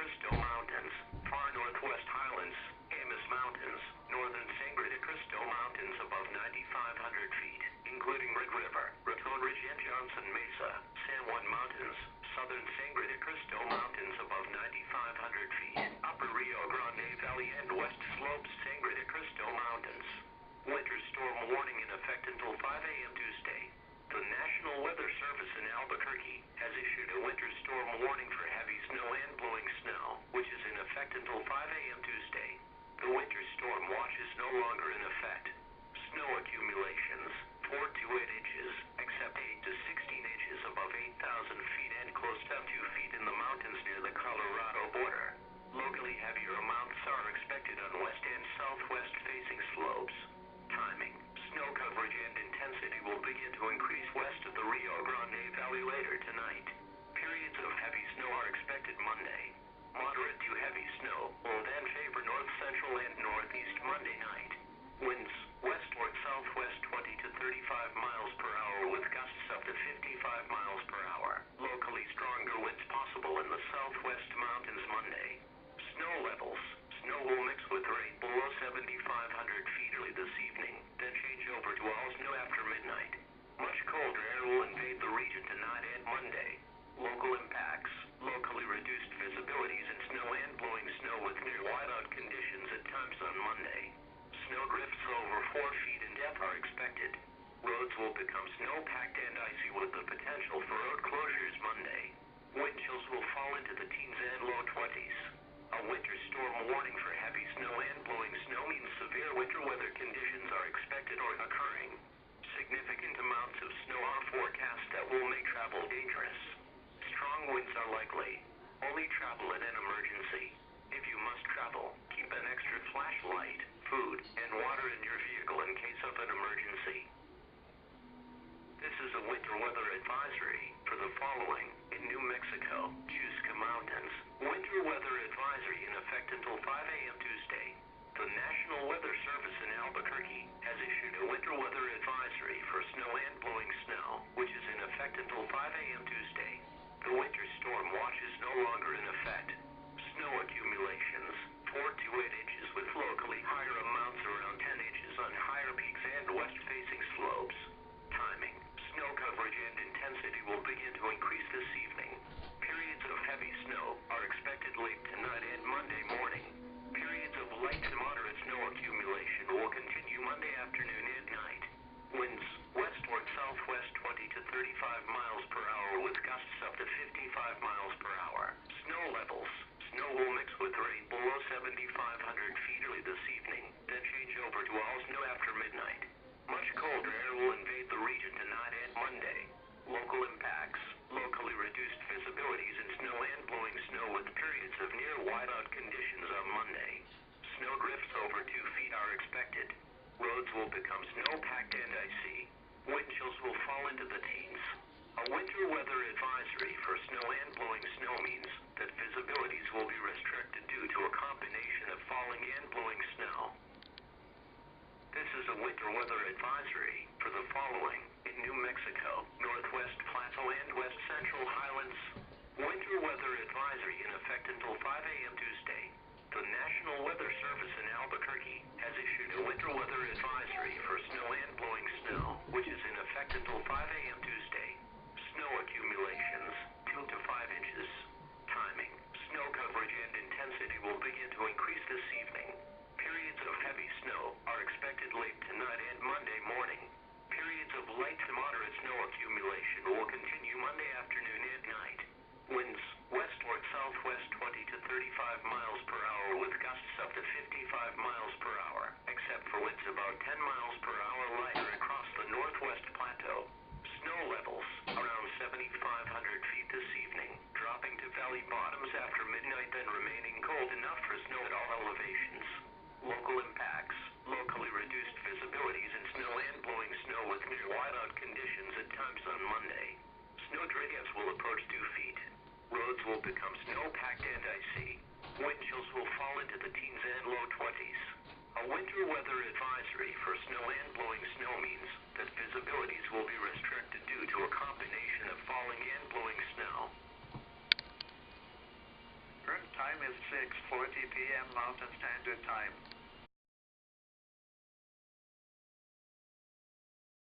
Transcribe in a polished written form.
Cristo Mountains, far northwest highlands, Amos Mountains, northern Sangre de Cristo Mountains above 9,500 feet, including Red River, Raton Ridge and Johnson Mesa, San Juan Mountains, southern Sangre de Cristo Mountains above 9,500 feet, upper Rio Grande Valley and west slopes Sangre de Cristo Mountains. Winter storm warning in effect until 5 a.m. Tuesday. The National Weather Service in Albuquerque has issued a winter storm warning for heavy snow and blowing snow, which is in effect until 5 a.m. Tuesday. The winter storm watch is no longer in effect. Snow accumulations, 4 to 8 inches, except 8 to 16 inches above 8,000 feet and close to 2 feet in the mountains near the Colorado border. Locally heavier amounts are expected on west and southwest facing slopes. Timing. Snow coverage and intensity will begin to increase west of the Rio Grande Valley later tonight. Periods of heavy snow are expected Monday. Moderate to heavy snow will then favor north central and northeast Monday night. Winds westward southwest 20 to 35 miles per hour with gusts up to 55 miles per hour. Locally stronger winds possible in the southwest mountains Monday. Snow levels. Snow will mix with rain below 7,500 feet early this evening, then change over to all snow after midnight. Much colder air will invade the region tonight and Monday. Local impacts. Locally reduced visibilities in snow and blowing snow with near whiteout conditions at times on Monday. Snow drifts over 4 feet in depth are expected. Roads will become snow-packed and icy with the potential for road closures Monday. Wind chills will fall into the teens and low 20s. A winter storm warning for heavy snow and blowing snow means severe winter weather conditions are expected or occurring. Significant amounts of snow are forecast that will make travel dangerous. Strong winds are likely. Only travel in an emergency. If you must travel, keep an extra flashlight, food, and water in your vehicle in case of an emergency. This is a winter weather advisory for the following in New Mexico, Chusca Mountains. Winter weather advisory in effect until 5 a.m. Tuesday. The National Weather Service in Albuquerque has issued a winter weather advisory for snow and blowing snow, which is in effect until 5 a.m. Tuesday. The winter storm watch is no longer in effect. Snow accumulations, 4 to 8 inches with locally higher amounts around 10 inches on higher peaks and west-facing slopes. Timing. Snow coverage and intensity will begin to increase this evening. Periods of heavy snow are expected late tonight and Monday morning. Periods of light to moderate snow accumulation will continue Monday afternoon and night. Winds westward southwest 20 to 35 miles per hour with gusts up to 55 miles per hour. Snow levels. Snow will mix with rain below 7,500 feet early this evening, then change over to all snow after midnight. Much colder air will invade the region tonight and Monday. Local impacts. Locally reduced visibilities in snow and blowing snow with periods of near whiteout conditions on Monday. Snow drifts over 2 feet are expected. Roads will become snow-packed and icy. Wind chills will fall into the teens. A winter weather advisory for snow and blowing snow means that visibilities will be restricted due to a combination of falling and blowing snow. This is a winter weather advisory for the following in New Mexico, Northwest Plateau and West Central Highlands. Winter weather advisory in effect until 5 a.m. Tuesday. The National Weather Service in Albuquerque has issued a winter weather advisory for snow and blowing snow, which is in effect until 5 a.m. Tuesday. Snow accumulations, 2 to 5 inches. Timing. Snow coverage and intensity will begin to increase this evening. Periods of heavy snow are expected late tonight and Monday morning. Periods of light to moderate snow accumulation will continue Monday afternoon and night. Winds westward southwest 20 to 35 miles per hour with gusts up to 55 miles per hour, except for winds about 10 miles per hour lighter across the Northwest Plateau. Snow levels around 7,500 feet this evening, dropping to valley bottoms after midnight, then remaining cold enough for snow at all elevations. Local impacts. Locally reduced visibilities in snow and blowing snow with near whiteout conditions at times on Monday. Snow drifts will approach 2 feet. Roads will become snow-packed and icy. Wind chills will fall into the teens and low 20s. A winter weather advisory for snow and blowing snow means that visibilities will be restricted due to a combination of falling and blowing snow. Current time p.m. Mountain Standard Time.